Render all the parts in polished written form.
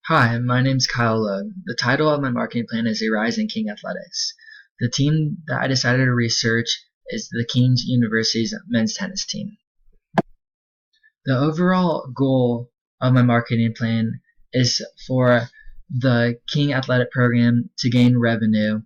Hi, my name's Kyle Logue. The title of my marketing plan is A Rise in King Athletics. The team that I decided to research is the King's University's men's tennis team. The overall goal of my marketing plan is for the King Athletic program to gain revenue,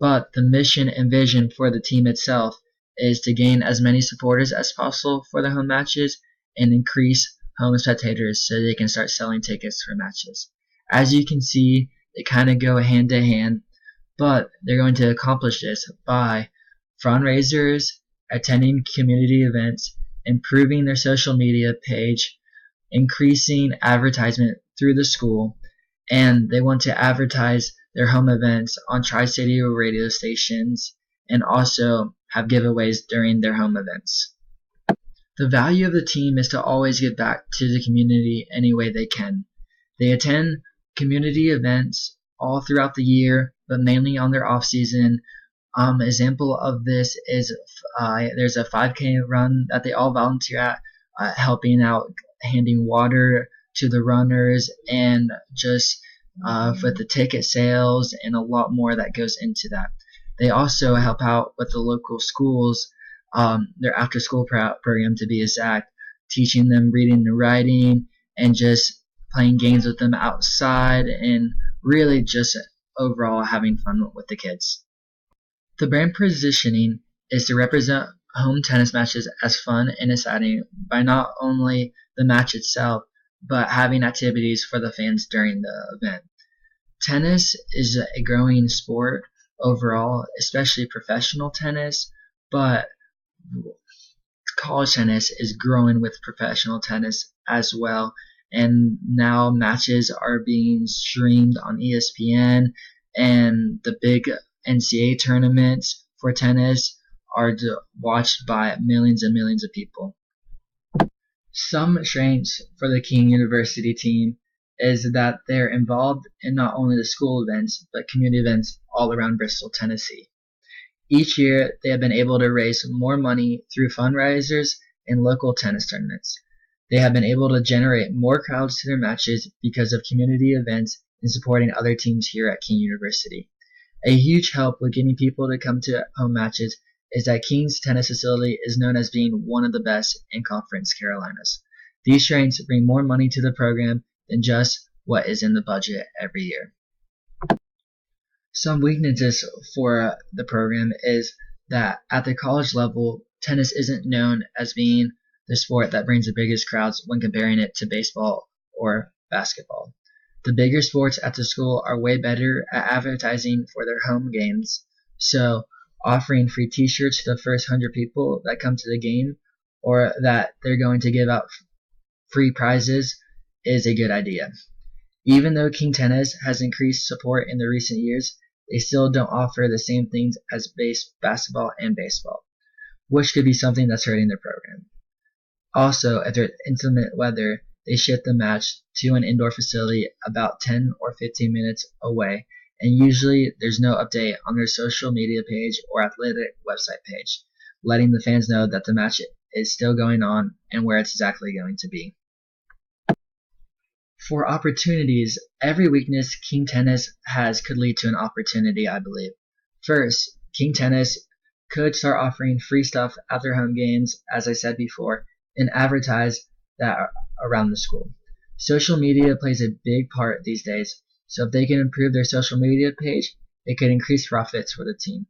but the mission and vision for the team itself is to gain as many supporters as possible for the home matches and increase home spectators so they can start selling tickets for matches. As you can see, they kind of go hand in hand, but they're going to accomplish this by fundraisers, attending community events, improving their social media page, increasing advertisement through the school, and they want to advertise their home events on Tri-City radio stations and also have giveaways during their home events. The value of the team is to always give back to the community any way they can. They attend community events all throughout the year, but mainly on their off season. Example of this is there's a 5K run that they all volunteer at, helping out, handing water to the runners, and just with the ticket sales and a lot more that goes into that. They also help out with the local schools, their after school program to be exact, teaching them reading and writing and just playing games with them outside and really just overall having fun with the kids. The brand positioning is to represent home tennis matches as fun and exciting by not only the match itself, but having activities for the fans during the event. Tennis is a growing sport overall, especially professional tennis, but college tennis is growing with professional tennis as well. And now matches are being streamed on ESPN, and the big NCAA tournaments for tennis are watched by millions and millions of people. Some strengths for the King University team is that they're involved in not only the school events, but community events all around Bristol, Tennessee. Each year, they have been able to raise more money through fundraisers and local tennis tournaments. They have been able to generate more crowds to their matches because of community events and supporting other teams here at King University. A huge help with getting people to come to home matches is that King's tennis facility is known as being one of the best in Conference Carolinas. These strengths bring more money to the program than just what is in the budget every year. Some weaknesses for the program is that at the college level, tennis isn't known as being the sport that brings the biggest crowds when comparing it to baseball or basketball. The bigger sports at the school are way better at advertising for their home games, so offering free t-shirts to the first 100 people that come to the game, or that they're going to give out free prizes, is a good idea. Even though King Tennis has increased support in the recent years, they still don't offer the same things as basketball and baseball, which could be something that's hurting their program. Also, if there's inclement weather, they shift the match to an indoor facility about 10 or 15 minutes away, and usually there's no update on their social media page or athletic website page, letting the fans know that the match is still going on and where it's exactly going to be. For opportunities, every weakness King Tennis has could lead to an opportunity, I believe. First, King Tennis could start offering free stuff at their home games, as I said before, and advertise that around the school. Social media plays a big part these days, so if they can improve their social media page, it could increase profits for the team.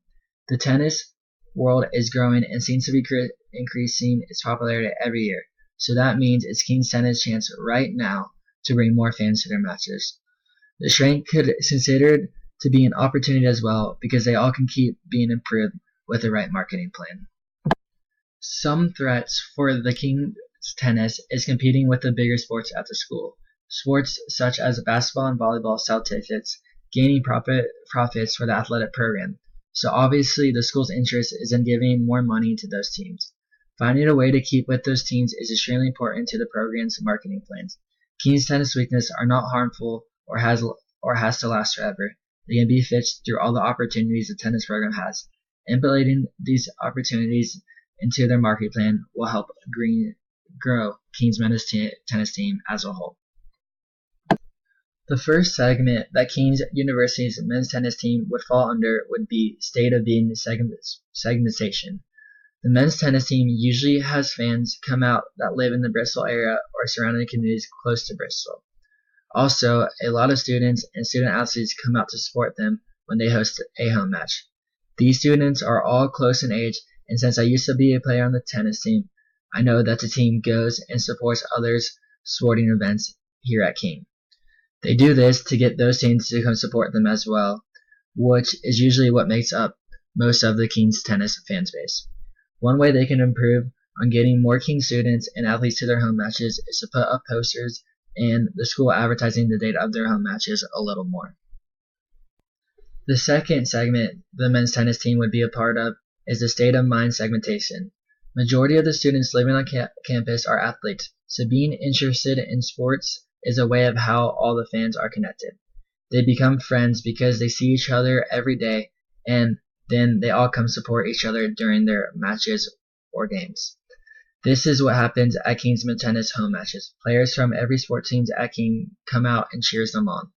The tennis world is growing and seems to be increasing its popularity every year, so that means it's King's Tennis' chance right now to bring more fans to their matches. The strength could considered to be an opportunity as well because they all can keep being improved with the right marketing plan. Some threats for the King's Tennis is competing with the bigger sports at the school. Sports such as basketball and volleyball sell tickets, gaining profits for the athletic program. So obviously the school's interest is in giving more money to those teams. Finding a way to keep with those teams is extremely important to the program's marketing plans. King's Tennis weaknesses are not harmful or has to last forever. They can be fixed through all the opportunities the tennis program has. Implementing these opportunities into their marketing plan will help grow King's men's tennis team as a whole. The first segment that Keene University's men's tennis team would fall under would be state of being segmentation. The men's tennis team usually has fans come out that live in the Bristol area or surrounding communities close to Bristol. Also, a lot of students and student athletes come out to support them when they host a home match. These students are all close in age, and since I used to be a player on the tennis team, I know that the team goes and supports others' sporting events here at Keene. They do this to get those teams to come support them as well, which is usually what makes up most of the Keene's tennis fan base. One way they can improve on getting more Keene students and athletes to their home matches is to put up posters and the school advertising the date of their home matches a little more. The second segment the men's tennis team would be a part of is the state of mind segmentation. Majority of the students living on campus are athletes, so being interested in sports is a way of how all the fans are connected. They become friends because they see each other every day, and then they all come support each other during their matches or games. This is what happens at Keene's men's tennis home matches. Players from every sport teams at Keene come out and cheers them on.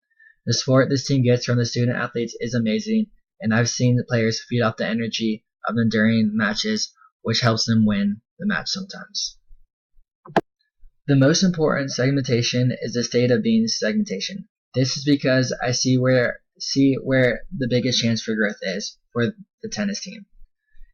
The support this team gets from the student athletes is amazing, and I've seen the players feed off the energy of them during matches, which helps them win the match sometimes. The most important segmentation is the state of being segmentation. This is because I see where the biggest chance for growth is for the tennis team.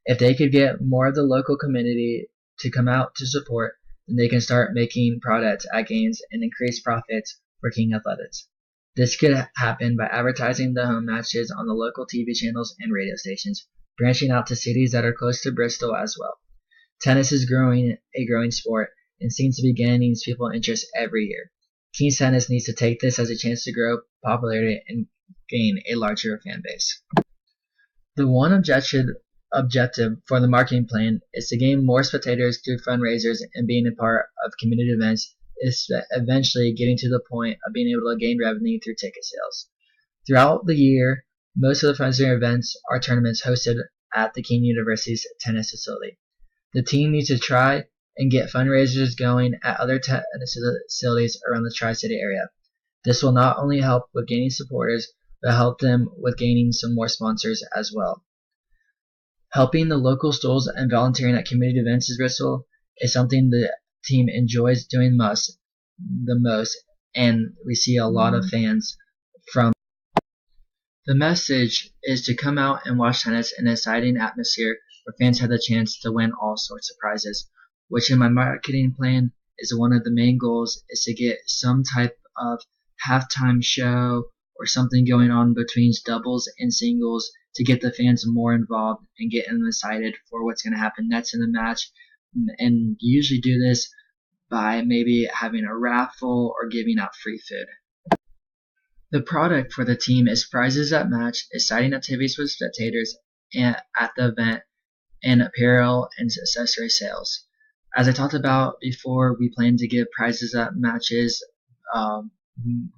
If they could get more of the local community to come out to support, then they can start making products at games and increase profits for Keene Athletics. This could happen by advertising the home matches on the local TV channels and radio stations, branching out to cities that are close to Bristol as well. Tennis is a growing sport and seems to be gaining people's interest every year. Keene's tennis needs to take this as a chance to grow popularity and gain a larger fan base. The one objective for the marketing plan is to gain more spectators through fundraisers and being a part of community events, is eventually getting to the point of being able to gain revenue through ticket sales. Throughout the year, most of the fundraising events are tournaments hosted at the Keene University's tennis facility. The team needs to try and get fundraisers going at other tennis facilities around the Tri-City area. This will not only help with gaining supporters, but help them with gaining some more sponsors as well. Helping the local schools and volunteering at community events in Bristol is something the team enjoys doing the most, and we see a lot of fans from. The message is to come out and watch tennis in an exciting atmosphere where fans have the chance to win all sorts of prizes, which in my marketing plan is one of the main goals, is to get some type of halftime show or something going on between doubles and singles to get the fans more involved and get them excited for what's going to happen next in the match. And usually do this by maybe having a raffle or giving out free food. The product for the team is prizes at match, exciting activities with spectators at the event, and apparel and accessory sales. As I talked about before, we plan to give prizes at matches,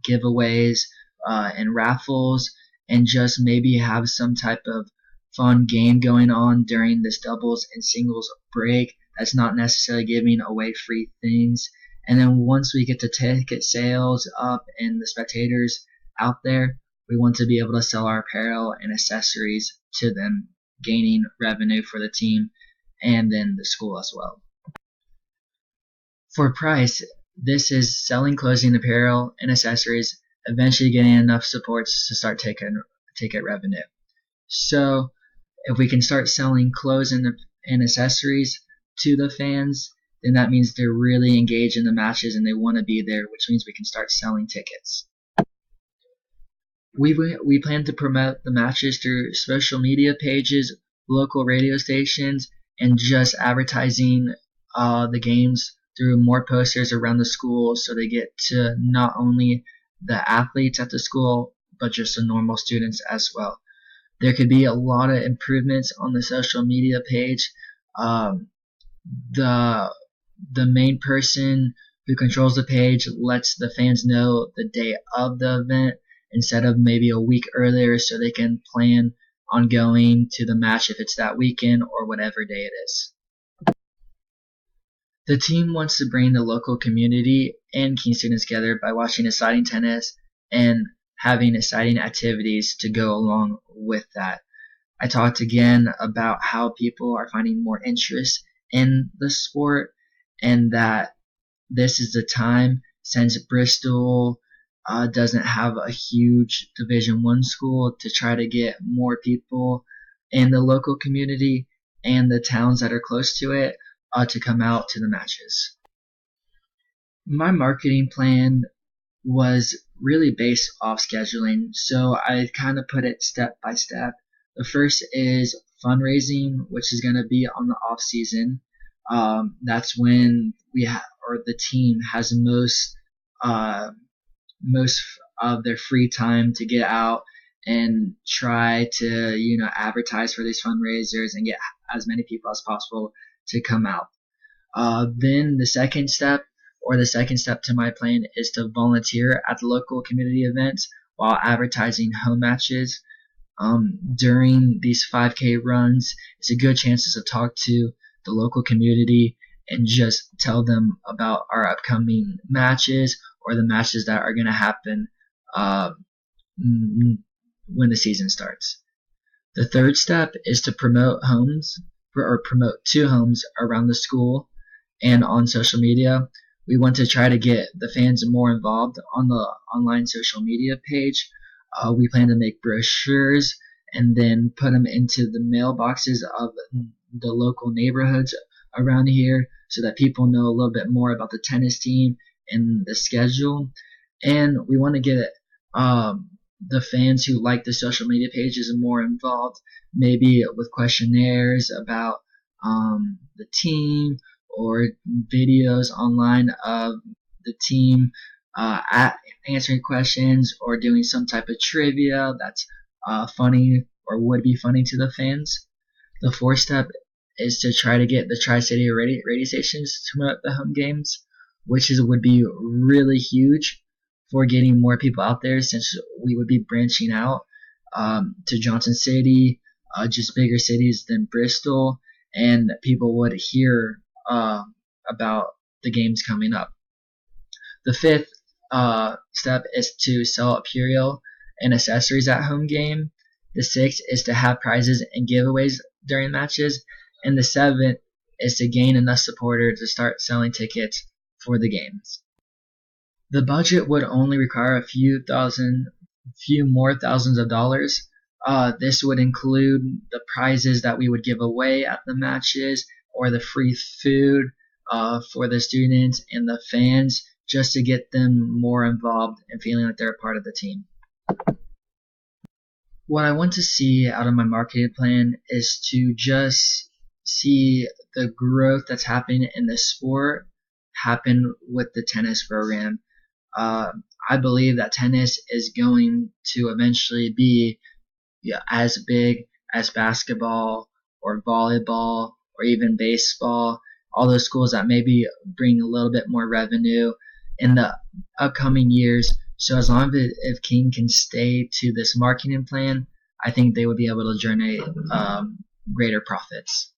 giveaways, and raffles, and just maybe have some type of fun game going on during this doubles and singles break that's not necessarily giving away free things. And then once we get the ticket sales up and the spectators out there, we want to be able to sell our apparel and accessories to them, gaining revenue for the team and then the school as well. For price, this is selling clothing, apparel, and accessories, eventually getting enough supports to start ticket revenue. So if we can start selling clothes and accessories to the fans, then that means they're really engaged in the matches and they want to be there, which means we can start selling tickets. We plan to promote the matches through social media pages, local radio stations, and just advertising the games through more posters around the school, so they get to not only the athletes at the school, but just the normal students as well. There could be a lot of improvements on the social media page. The main person who controls the page lets the fans know the day of the event instead of maybe a week earlier, so they can plan on going to the match if it's that weekend or whatever day it is. The team wants to bring the local community and Keene students together by watching exciting tennis and having exciting activities to go along with that. I talked again about how people are finding more interest in the sport, and that this is the time, since Bristol doesn't have a huge Division One school, to try to get more people in the local community and the towns that are close to it to come out to the matches. My marketing plan was really based off scheduling, so I kind of put it step by step. The first is fundraising, which is going to be on the off season. That's when or the team has most of their free time to get out and try to advertise for these fundraisers and get as many people as possible to come out. Then the second step to my plan is to volunteer at the local community events while advertising home matches. During these 5K runs, it's a good chance to talk to the local community and just tell them about our upcoming matches or the matches that are going to happen when the season starts. The third step is to promote two homes around the school and on social media. We want to try to get the fans more involved on the online social media page. We plan to make brochures and then put them into the mailboxes of the local neighborhoods around here so that people know a little bit more about the tennis team and the schedule. And we want to get the fans who like the social media pages more involved, maybe with questionnaires about the team or videos online of the team answering questions or doing some type of trivia that's funny or would be funny to the fans. The fourth step is to try to get the Tri-City radio stations to promote the home games, which would be really huge for getting more people out there, since we would be branching out to Johnson City, just bigger cities than Bristol, and people would hear about the games coming up. The fifth step is to sell apparel and accessories at home game. The sixth is to have prizes and giveaways during matches. And the seventh is to gain enough supporters to start selling tickets for the games. The budget would only require a few more thousands of dollars. This would include the prizes that we would give away at the matches, or the free food for the students and the fans, just to get them more involved and feeling like they're a part of the team. What I want to see out of my marketing plan is to just see the growth that's happening in the sport happen with the tennis program. I believe that tennis is going to eventually be as big as basketball or volleyball or even baseball, all those schools that maybe bring a little bit more revenue in the upcoming years. So as long as if King can stay to this marketing plan, I think they would be able to generate greater profits.